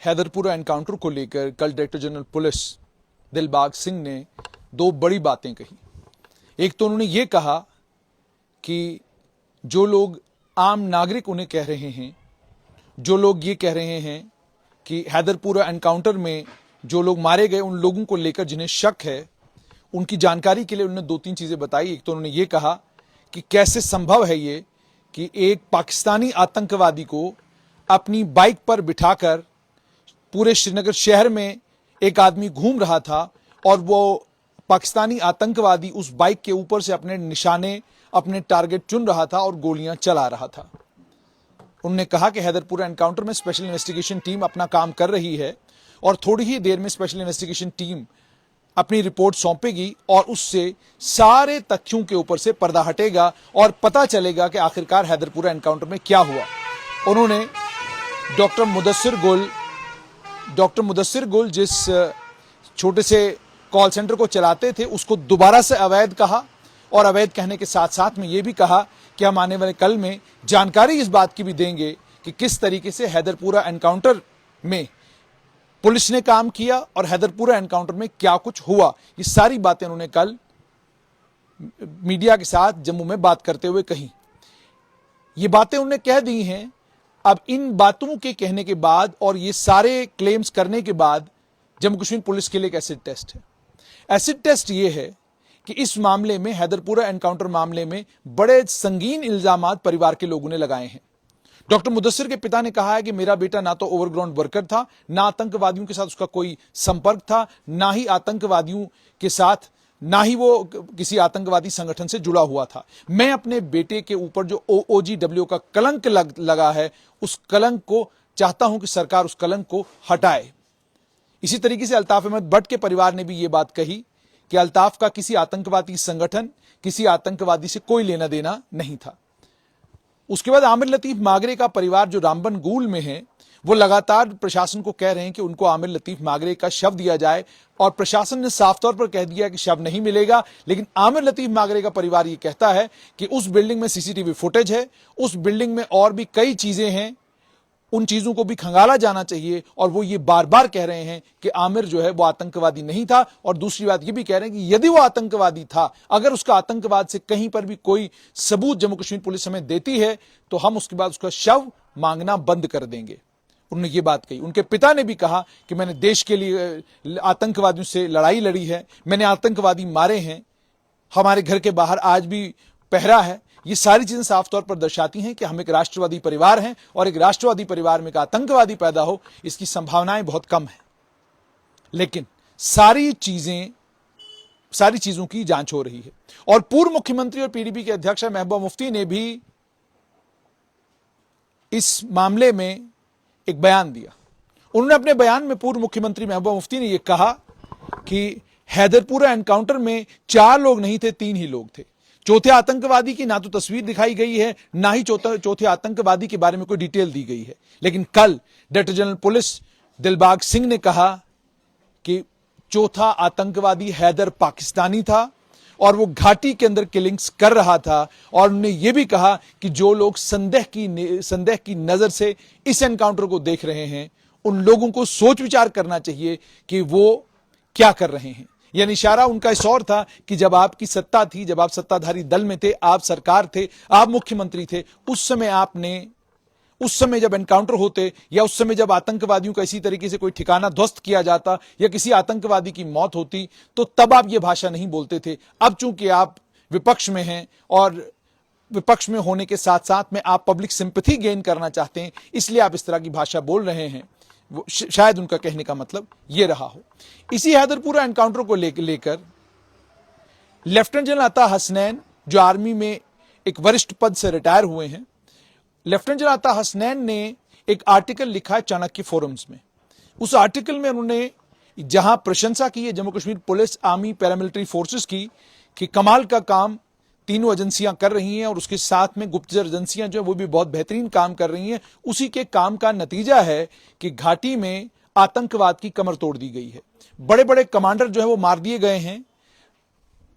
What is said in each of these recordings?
Haiderpura encounter को लेकर कल director general police Dilbag Singh ने दो बड़ी बातें कही। एक तो उन्होंने ये कहा कि जो लोग आम नागरिक उन्हें कह रहे हैं, जो लोग ये कह रहे हैं कि हैदरपुरा एनकाउंटर में जो लोग मारे गए उन लोगों को लेकर जिन्हें शक है, उनकी जानकारी के लिए उन्होंने दो तीन चीजें बताई। एक तो उन्होंने ये कहा कि कैसे संभव है ये कि एक पाकिस्तानी आतंकवादी को अपनी बाइक पर बिठाकर पूरे श्रीनगर शहर में एक आदमी घूम रहा था और वो पाकिस्तानी आतंकवादी उस बाइक के ऊपर से अपने निशाने, अपने टारगेट चुन रहा था और गोलियां चला रहा था। उन्होंने कहा कि हैदरपुरा एनकाउंटर में स्पेशल इन्वेस्टिगेशन टीम अपना काम कर रही है और थोड़ी ही देर में स्पेशल इन्वेस्टिगेशन टीम अपनी रिपोर्ट सौंपेगी और उससे सारे तथ्यों के ऊपर से पर्दा हटेगा और पता चलेगा कि आखिरकार हैदरपुरा एनकाउंटर में क्या हुआ। उन्होंने डॉक्टर मुदस्सिर गुल जिस छोटे से कॉल सेंटर को चलाते थे उसको दोबारा से अवैध कहा और अवैध कहने के साथ साथ में यह भी कहा कि हम आने वाले कल में जानकारी इस बात की भी देंगे कि किस तरीके से हैदरपुरा एनकाउंटर में पुलिस ने काम किया और हैदरपुरा एनकाउंटर में क्या कुछ हुआ। ये सारी बातें उन्होंने कल मीडिया के साथ जम्मू में बात करते हुए कही। ये बातें उन्होंने कह दी हैं। अब इन बातों के कहने के बाद और ये सारे क्लेम्स करने के बाद जम्मू कश्मीर पुलिस के लिए एक एसिड टेस्ट है। एसिड टेस्ट ये है कि इस मामले में, हैदरपुरा एनकाउंटर मामले में बड़े संगीन इल्जामात परिवार के लोगों ने लगाए हैं। डॉक्टर मुदस्सिर के पिता ने कहा है कि मेरा बेटा ना तो ओवरग्राउंड वर्कर था, ना आतंकवादियों के साथ उसका कोई संपर्क था, ना ही आतंकवादियों के साथ, ना ही वो किसी आतंकवादी संगठन से जुड़ा हुआ था। मैं अपने बेटे के ऊपर जो OGW का कलंक लगा है, उस कलंक को चाहता हूं कि सरकार उस कलंक को हटाए। इसी तरीके से अल्ताफ अहमद भट्ट के परिवार ने भी ये बात कही कि अल्ताफ का किसी आतंकवादी संगठन, किसी आतंकवादी से कोई लेना देना नहीं था। उसके बाद आमिर लतीफ मागरे का परिवार जो रामबन गूल में है, वो लगातार प्रशासन को कह रहे हैं कि उनको आमिर लतीफ मागरे का शव दिया जाए और प्रशासन ने साफ तौर पर कह दिया कि शव नहीं मिलेगा। लेकिन आमिर लतीफ मागरे का परिवार ये कहता है कि उस बिल्डिंग में CCTV फुटेज है, उस बिल्डिंग में और भी कई चीजें हैं, उन चीजों को भी खंगाला जाना चाहिए। और वो ये बार बार कह रहे हैं कि आमिर जो है वो आतंकवादी नहीं था। और दूसरी बात ये भी कह रहे हैं कि यदि वो आतंकवादी था, अगर उसका आतंकवाद से कहीं पर भी कोई सबूत जम्मू कश्मीर पुलिस हमें देती है तो हम उसके बाद उसका शव मांगना बंद कर देंगे। उन्होंने ये बात कही। उनके पिता ने भी कहा कि मैंने देश के लिए आतंकवादियों से लड़ाई लड़ी है, मैंने आतंकवादी मारे हैं, हमारे घर के बाहर आज भी पहरा है। ये सारी चीजें साफ तौर पर दर्शाती हैं कि हम एक राष्ट्रवादी परिवार हैं और एक राष्ट्रवादी परिवार में एक आतंकवादी पैदा हो, इसकी संभावनाएं बहुत कम है। लेकिन सारी चीजों की जांच हो रही है। और पूर्व मुख्यमंत्री और PDP के अध्यक्ष महबूबा मुफ्ती ने भी इस मामले में एक बयान दिया। उन्होंने अपने बयान में, पूर्व मुख्यमंत्री महबूबा मुफ्ती ने यह कहा कि हैदरपुरा एनकाउंटर में 4 लोग नहीं थे, 3 ही लोग थे। चौथे आतंकवादी की ना तो तस्वीर दिखाई गई है, ना ही चौथे आतंकवादी के बारे में कोई डिटेल दी गई है। लेकिन कल director general police Dilbag Singh ने कहा कि चौथा आतंकवादी हैदर पाकिस्तानी था और वो घाटी के अंदर किलिंग्स कर रहा था। और उन्होंने ये भी कहा कि जो लोग संदेह की नजर से इस एनकाउंटर को देख रहे हैं, उन लोगों को सोच विचार करना चाहिए कि वो क्या कर रहे हैं। यानी इशारा उनका इस और था कि जब आपकी सत्ता थी, जब आप सत्ताधारी दल में थे, आप सरकार थे, आप मुख्यमंत्री थे, उस समय जब एनकाउंटर होते या उस समय जब आतंकवादियों का इसी तरीके से कोई ठिकाना ध्वस्त किया जाता या किसी आतंकवादी की मौत होती, तो तब आप ये भाषा नहीं बोलते थे। अब चूंकि आप विपक्ष में हैं और विपक्ष में होने के साथ साथ में आप पब्लिक सिंपैथी गेन करना चाहते हैं, इसलिए आप इस तरह की भाषा बोल रहे हैं। शायद उनका कहने का मतलब यह रहा हो। इसी हैदरपुरा एनकाउंटर को लेकर लेफ्टिनेंट जनरल अता हसनैन, जो आर्मी में एक वरिष्ठ पद से रिटायर हुए हैं, लेफ्टिनेंट जनरल अता हसनैन ने एक आर्टिकल लिखा है चाणक्य फोरम्स में। उस आर्टिकल में उन्होंने जहां प्रशंसा की है Jammu Kashmir police, army, paramilitary forces की, कि कमाल का काम तीनों एजेंसियां कर रही हैं और उसके साथ में गुप्तचर एजेंसियां जो है वो भी बहुत बेहतरीन काम कर रही हैं। उसी के काम का नतीजा है कि घाटी में आतंकवाद की कमर तोड़ दी गई है। बड़े बड़े कमांडर जो है वो मार दिए गए हैं।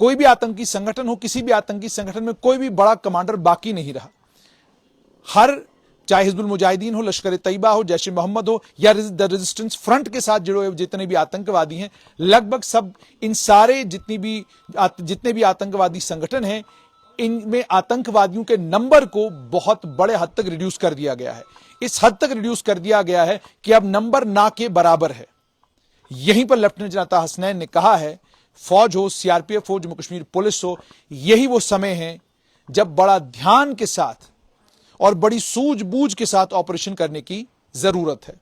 कोई भी आतंकी संगठन हो, किसी भी आतंकी संगठन में कोई भी बड़ा कमांडर बाकी नहीं रहा। हर चाहे हिजबुल मुजाहिदीन हो, लश्कर तैयबा हो, जैश ए मोहम्मद हो या द रेजिस्टेंस फ्रंट के साथ जुड़े हुए जितने भी आतंकवादी हैं, लगभग सब इन सारे जितने भी आतंकवादी संगठन हैं, इनमें आतंकवादियों के नंबर को बहुत बड़े हद तक रिड्यूस कर दिया गया है। इस हद तक रिड्यूस कर दिया गया है कि अब नंबर ना के बराबर है। यहीं पर लेफ्टिनेंट जनरल अता हसनैन ने कहा है, फौज हो, सीआरपीएफ हो, जम्मू कश्मीर पुलिस हो, यही वो समय है जब बड़ा ध्यान के साथ और बड़ी सूझबूझ के साथ ऑपरेशन करने की जरूरत है।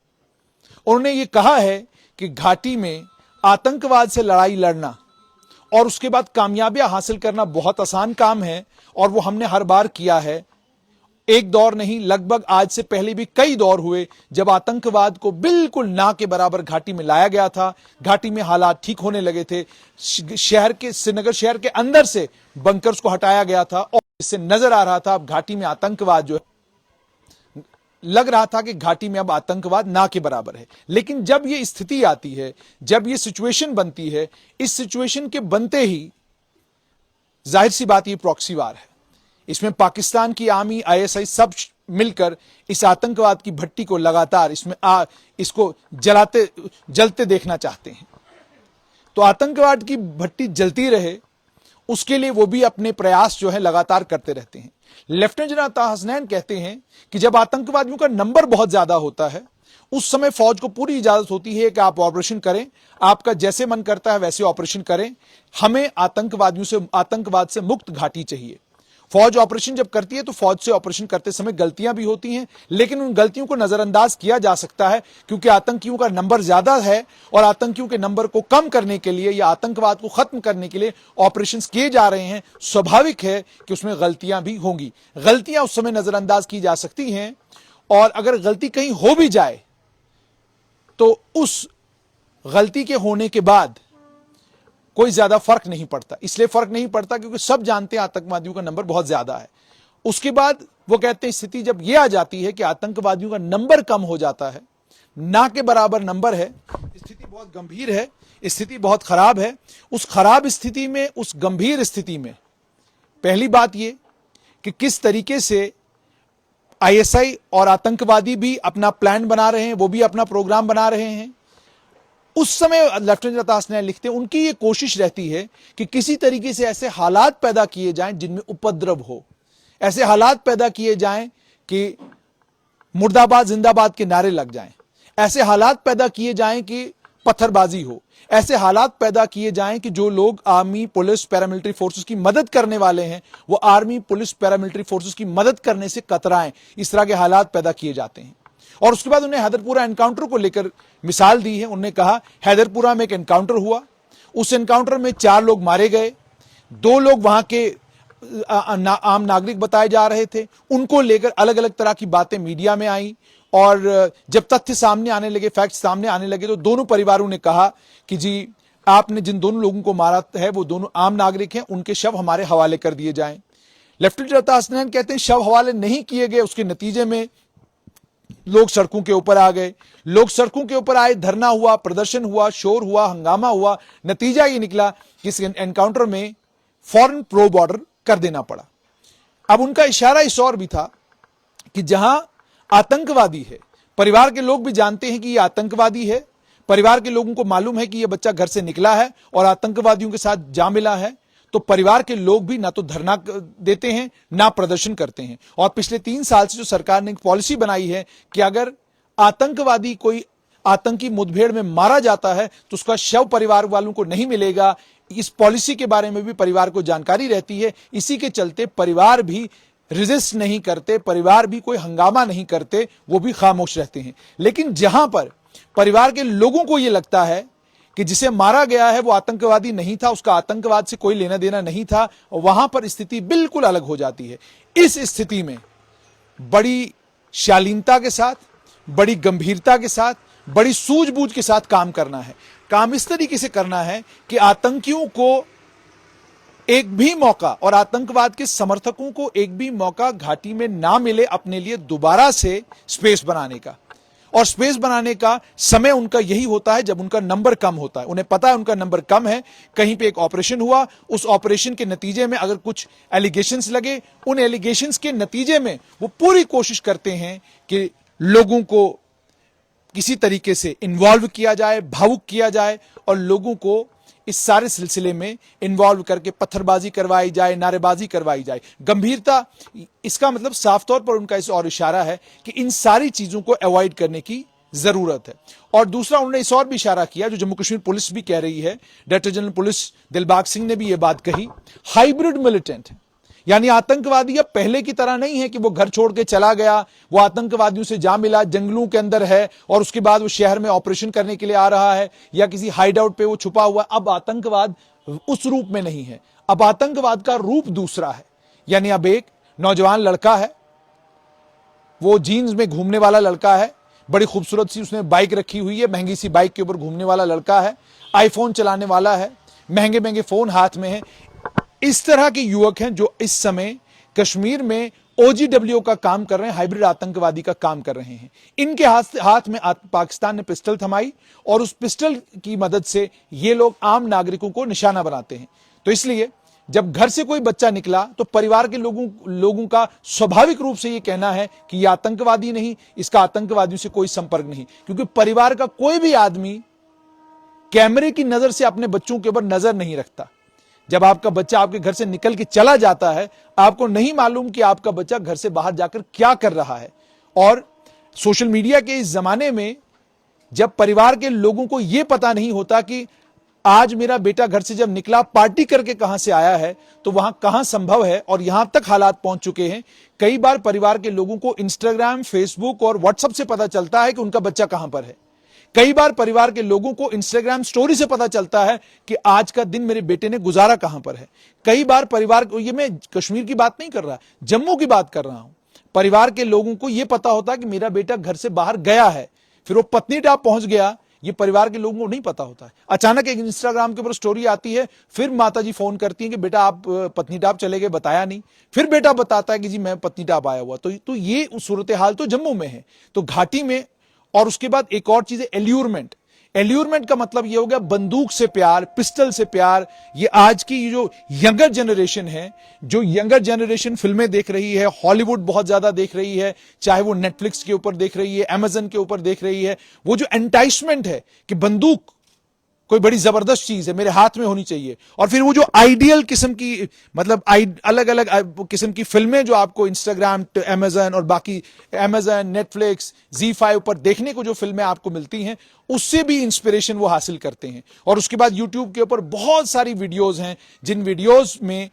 उन्होंने ये कहा है कि घाटी में आतंकवाद से लड़ाई लड़ना और उसके बाद कामयाबियां हासिल करना बहुत आसान काम है और वो हमने हर बार किया है। एक दौर नहीं, लगभग आज से पहले भी कई दौर हुए जब आतंकवाद को बिल्कुल ना के बराबर घाटी में लाया गया था। घाटी में हालात ठीक होने लगे थे। श्रीनगर शहर के अंदर से बंकर्स को हटाया गया था और इससे नजर आ रहा था अब घाटी में आतंकवाद जो है, लग रहा था कि घाटी में अब आतंकवाद ना के बराबर है। लेकिन जब यह स्थिति आती है, जब यह सिचुएशन बनती है, इस सिचुएशन के बनते ही जाहिर सी बात ये प्रॉक्सी वार है। इसमें पाकिस्तान की आर्मी, आईएसआई सब मिलकर इस आतंकवाद की भट्टी को लगातार इसको जलते देखना चाहते हैं। तो आतंकवाद की भट्टी जलती रहे, उसके लिए वो भी अपने प्रयास जो है लगातार करते रहते हैं। लेफ्टिनेंट जनरल अता हसनैन कहते हैं कि जब आतंकवादियों का नंबर बहुत ज्यादा होता है, उस समय फौज को पूरी इजाजत होती है कि आप ऑपरेशन करें, आपका जैसे मन करता है वैसे ऑपरेशन करें। हमें आतंकवाद से मुक्त घाटी चाहिए। फौज ऑपरेशन जब करती है तो फौज से ऑपरेशन करते समय गलतियां भी होती हैं, लेकिन उन गलतियों को नजरअंदाज किया जा सकता है क्योंकि आतंकियों का नंबर ज्यादा है और आतंकियों के नंबर को कम करने के लिए या आतंकवाद को खत्म करने के लिए ऑपरेशंस किए जा रहे हैं। स्वाभाविक है कि उसमें गलतियां भी होंगी। गलतियां उस समय नजरअंदाज की जा सकती हैं और अगर गलती कहीं हो भी जाए तो उस गलती के होने के बाद कोई ज्यादा फर्क नहीं पड़ता। इसलिए फर्क नहीं पड़ता क्योंकि सब जानते हैं आतंकवादियों का नंबर बहुत ज्यादा है। उसके बाद वो कहते हैं स्थिति जब यह आ जाती है कि आतंकवादियों का नंबर कम हो जाता है, ना के बराबर नंबर है, स्थिति बहुत गंभीर है, स्थिति बहुत खराब है। उस खराब स्थिति में, उस गंभीर स्थिति में पहली बात यह कि किस तरीके से आईएसआई और आतंकवादी भी अपना प्लान बना रहे हैं, वो भी अपना प्रोग्राम बना रहे हैं। उस समय लेफ्टिनेंट जनरल अता हसनैन लिखते हैं उनकी ये कोशिश रहती है कि किसी तरीके से ऐसे हालात पैदा किए जाएं जिनमें उपद्रव हो, ऐसे हालात पैदा किए जाएं कि मुर्दाबाद जिंदाबाद के नारे लग जाएं, ऐसे हालात पैदा किए जाएं कि पत्थरबाजी हो, ऐसे हालात पैदा किए जाएं कि जो लोग आर्मी, पुलिस, पैरामिलिट्री फोर्सेस की मदद करने वाले हैं वो आर्मी, पुलिस, पैरामिलिट्री फोर्सेस की मदद करने से कतराएं। इस तरह के हालात पैदा किए जाते हैं। और उसके बाद उन्हें हैदरपुरा एनकाउंटर को लेकर मिसाल दी है। उन्होंने कहा हैदरपुरा में एक एनकाउंटर हुआ, उस एनकाउंटर में 4 लोग मारे गए, 2 लोग वहां के आम नागरिक बताए जा रहे थे। उनको लेकर अलग अलग तरह की बातें मीडिया में आई और जब तथ्य सामने आने लगे, फैक्ट सामने आने लगे तो दोनों परिवारों ने कहा कि जी आपने जिन दोनों लोगों को मारा है वो दोनों आम नागरिक हैं, उनके शव हमारे हवाले कर दिए जाएं। लेफ्टिनेंट जनरल अता हसनैन कहते हैं शव हवाले नहीं किए गए, उसके नतीजे में लोग सड़कों के ऊपर आ गए। लोग सड़कों के ऊपर आए, धरना हुआ, प्रदर्शन हुआ, शोर हुआ, हंगामा हुआ। नतीजा ये निकला कि इस एनकाउंटर में फौरन प्रोब ऑर्डर कर देना पड़ा। अब उनका इशारा इस और भी था कि जहां आतंकवादी है, परिवार के लोग भी जानते हैं कि ये आतंकवादी है, परिवार के लोगों को मालूम है कि ये बच्चा घर से निकला है और आतंकवादियों के साथ जा मिला है, तो परिवार के लोग भी ना तो धरना देते हैं ना प्रदर्शन करते हैं। और पिछले 3 साल से जो सरकार ने एक पॉलिसी बनाई है कि अगर आतंकवादी कोई आतंकी मुठभेड़ में मारा जाता है तो उसका शव परिवार वालों को नहीं मिलेगा। इस पॉलिसी के बारे में भी परिवार को जानकारी रहती है। इसी के चलते परिवार भी रेजिस्ट नहीं करते, परिवार भी कोई हंगामा नहीं करते, वो भी खामोश रहते हैं। लेकिन जहां पर परिवार के लोगों को यह लगता है कि जिसे मारा गया है वो आतंकवादी नहीं था, उसका आतंकवाद से कोई लेना देना नहीं था, वहां पर स्थिति बिल्कुल अलग हो जाती है। इस स्थिति में बड़ी शालीनता के साथ, बड़ी गंभीरता के साथ, बड़ी सूझबूझ के साथ काम करना है। काम इस तरीके से करना है कि आतंकियों को एक भी मौका और आतंकवाद के समर्थकों को एक भी मौका घाटी में ना मिले अपने लिए दोबारा से स्पेस बनाने का। और स्पेस बनाने का समय उनका यही होता है जब उनका नंबर कम होता है। उन्हें पता है उनका नंबर कम है, कहीं पे एक ऑपरेशन हुआ, उस ऑपरेशन के नतीजे में अगर कुछ एलिगेशंस लगे, उन एलिगेशंस के नतीजे में वो पूरी कोशिश करते हैं कि लोगों को किसी तरीके से इन्वॉल्व किया जाए, भावुक किया जाए और लोगों को इस सारे सिलसिले में इन्वॉल्व करके पत्थरबाजी करवाई जाए, नारेबाजी करवाई जाए। गंभीरता, इसका मतलब साफ तौर पर उनका इस और इशारा है कि इन सारी चीजों को अवॉइड करने की जरूरत है। और दूसरा उन्होंने इस और भी इशारा किया जो जम्मू कश्मीर पुलिस भी कह रही है, director general police Dilbag Singh ने भी यह बात कही, हाइब्रिड मिलिटेंट है, यानी आतंकवादी अब पहले की तरह नहीं है कि वो घर छोड़ के चला गया, वो आतंकवादियों से जा मिला, जंगलों के अंदर है और उसके बाद वो शहर में ऑपरेशन करने के लिए आ रहा है या किसी हाइड आउट पे वो छुपा हुआ। अब आतंकवाद उस रूप में नहीं है, अब आतंकवाद का रूप दूसरा है। यानी अब एक नौजवान लड़का है, वो जीन्स में घूमने वाला लड़का है, बड़ी खूबसूरत सी उसने बाइक रखी हुई है, महंगी सी बाइक के ऊपर घूमने वाला लड़का है, आईफोन चलाने वाला है, महंगे महंगे फोन हाथ में है। इस तरह के युवक हैं जो इस समय कश्मीर में ओजीडब्ल्यू का काम कर रहे हैं, हाइब्रिड आतंकवादी का काम कर रहे हैं। इनके हाथ में पाकिस्तान ने पिस्टल थमाई और उस पिस्टल की मदद से ये लोग आम नागरिकों को निशाना बनाते हैं। तो इसलिए जब घर से कोई बच्चा निकला तो परिवार के लोगों का स्वाभाविक रूप से यह कहना है कि यह आतंकवादी नहीं, इसका आतंकवादियों से कोई संपर्क नहीं, क्योंकि परिवार का कोई भी आदमी कैमरे की नजर से अपने बच्चों के ऊपर नजर नहीं रखता। जब आपका बच्चा आपके घर से निकल के चला जाता है, आपको नहीं मालूम कि आपका बच्चा घर से बाहर जाकर क्या कर रहा है। और सोशल मीडिया के इस जमाने में जब परिवार के लोगों को यह पता नहीं होता कि आज मेरा बेटा घर से जब निकला पार्टी करके कहां से आया है, तो वहां कहां संभव है और यहां तक हालात पहुंच चुके हैं। कई बार परिवार के लोगों को इंस्टाग्राम, फेसबुक और व्हाट्सएप से पता चलता है कि उनका बच्चा कहां पर है। कई बार परिवार के लोगों को इंस्टाग्राम स्टोरी से पता चलता है कि आज का दिन मेरे बेटे ने गुजारा कहां पर है। कई बार परिवार को, ये मैं कश्मीर की बात नहीं कर रहा, जम्मू की बात कर रहा हूं, परिवार के लोगों को यह पता होता है कि मेरा बेटा घर से बाहर गया है, फिर वो पत्नीटाप पहुंच गया, ये परिवार के लोगों को नहीं पता होता है। अचानक एक इंस्टाग्राम के ऊपर स्टोरी आती है, फिर माताजी फोन करती हैं कि बेटा आप पत्नीटाप चले गए, बताया नहीं। फिर बेटा बताता है कि जी मैं पत्नीटाप आया हुआ। तो ये सूरत हाल तो जम्मू में है, तो घाटी में। और उसके बाद एक और चीज है एल्यूरमेंट। एल्यूरमेंट का मतलब यह हो गया बंदूक से प्यार, पिस्टल से प्यार। ये आज की जो यंगर जनरेशन है, जो यंगर जनरेशन फिल्में देख रही है, हॉलीवुड बहुत ज्यादा देख रही है, चाहे वो नेटफ्लिक्स के ऊपर देख रही है, अमेजन के ऊपर देख रही है, वो जो एंटाइसमेंट है कि बंदूक कोई बड़ी जबरदस्त चीज है, मेरे हाथ में होनी चाहिए। और फिर वो जो आइडियल किस्म की, मतलब अलग अलग किस्म की फिल्में जो आपको इंस्टाग्राम, अमेजन और बाकी अमेजन, नेटफ्लिक्स, ZEE5 पर देखने को जो फिल्में आपको मिलती हैं, उससे भी इंस्पिरेशन वो हासिल करते हैं। और उसके बाद यूट्यूब के ऊपर बहुत सारी वीडियोज हैं, जिन वीडियोज में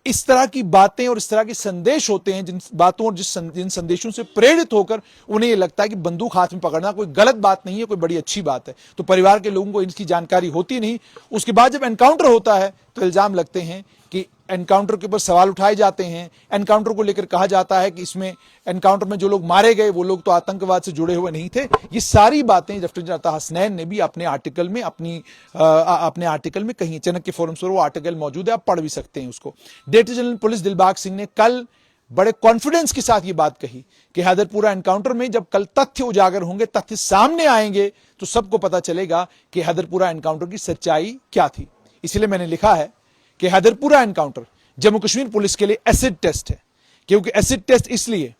इस तरह की बातें और इस तरह के संदेश होते हैं, जिन बातों और जिन संदेशों से प्रेरित होकर उन्हें यह लगता है कि बंदूक हाथ में पकड़ना कोई गलत बात नहीं है, कोई बड़ी अच्छी बात है। तो परिवार के लोगों को इसकी जानकारी होती नहीं। उसके बाद जब एनकाउंटर होता है तो इल्जाम लगते हैं कि एनकाउंटर के ऊपर सवाल उठाए जाते हैं। एनकाउंटर को लेकर कहा जाता है कि इसमें एनकाउंटर में जो लोग मारे गए वो लोग तो आतंकवाद से जुड़े हुए नहीं थे। ये सारी बातें लेफ्टिनेंट जनरल अता हसनैन ने भी अपने आर्टिकल में अपने आर्टिकल में कही। चाणक्य फोरम्स पर वो आर्टिकल मौजूद है, आप पढ़ भी सकते हैं उसको। Director general police Dilbag Singh ने कल बड़े कॉन्फिडेंस के साथ ये बात कही कि हैदरपुरा एनकाउंटर में जब कल तथ्य उजागर होंगे, तथ्य सामने आएंगे, तो सबको पता चलेगा कि हैदरपुरा एनकाउंटर की सच्चाई क्या थी। इसलिए मैंने लिखा है कि हैदरपुरा एनकाउंटर जम्मू कश्मीर पुलिस के लिए एसिड टेस्ट है। क्योंकि एसिड टेस्ट इसलिए,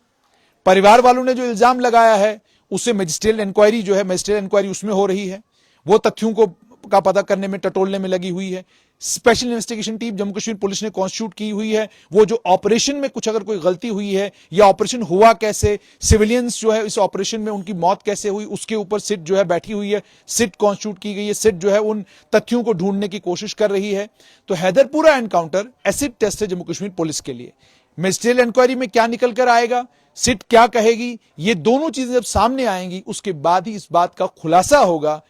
परिवार वालों ने जो इल्जाम लगाया है उससे मजिस्ट्रियल इंक्वायरी जो है, मजिस्ट्रियल इंक्वायरी उसमें हो रही है, वो तथ्यों को का पता करने में, टटोलने में लगी हुई है। Special investigation team Jammu Kashmir police ने कॉन्स्टिट्यूट की हुई है। वो जो ऑपरेशन में कुछ अगर कोई गलती हुई है या ऑपरेशन हुआ कैसे, सिविलियंस जो है इस ऑपरेशन में उनकी मौत कैसे हुई, उसके ऊपर सिट जो है बैठी हुई है, सिट कॉन्स्टिट्यूट की गई है। सिट जो है उन तथ्यों को ढूंढने की कोशिश कर रही है। तो हैदरपुरा एनकाउंटर एसिड टेस्ट है जम्मू कश्मीर पुलिस के लिए। मजिस्ट्रियल इंक्वायरी में क्या निकल कर आएगा, सिट क्या कहेगी, ये दोनों चीजें जब सामने आएंगी उसके बाद ही इस बात का खुलासा होगा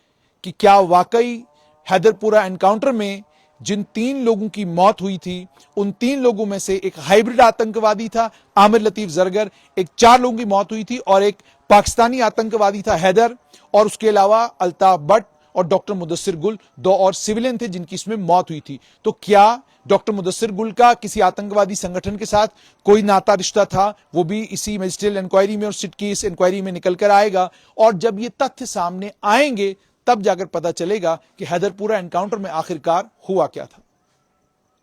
कि क्या वाकई हैदरपुरा एनकाउंटर में जिन 3 लोगों की मौत हुई थी, उन 3 लोगों में से एक हाइब्रिड आतंकवादी था आमिर लतीफ जरगर, एक 4 लोगों की मौत हुई थी और एक पाकिस्तानी आतंकवादी था हैदर, और उसके अलावा अल्ताफ भट्ट और डॉक्टर मुदस्सिर गुल 2 और सिविलियन थे जिनकी इसमें मौत हुई थी। तो क्या डॉक्टर मुदस्सिर गुल का किसी आतंकवादी संगठन के साथ कोई नाता रिश्ता था, वो भी इसी मजिस्ट्रियल इंक्वायरी में और सिट की इस इंक्वायरी में निकल कर आएगा। और जब ये तथ्य सामने आएंगे तब जाकर पता चलेगा कि हैदरपुरा एनकाउंटर में आखिरकार हुआ क्या था।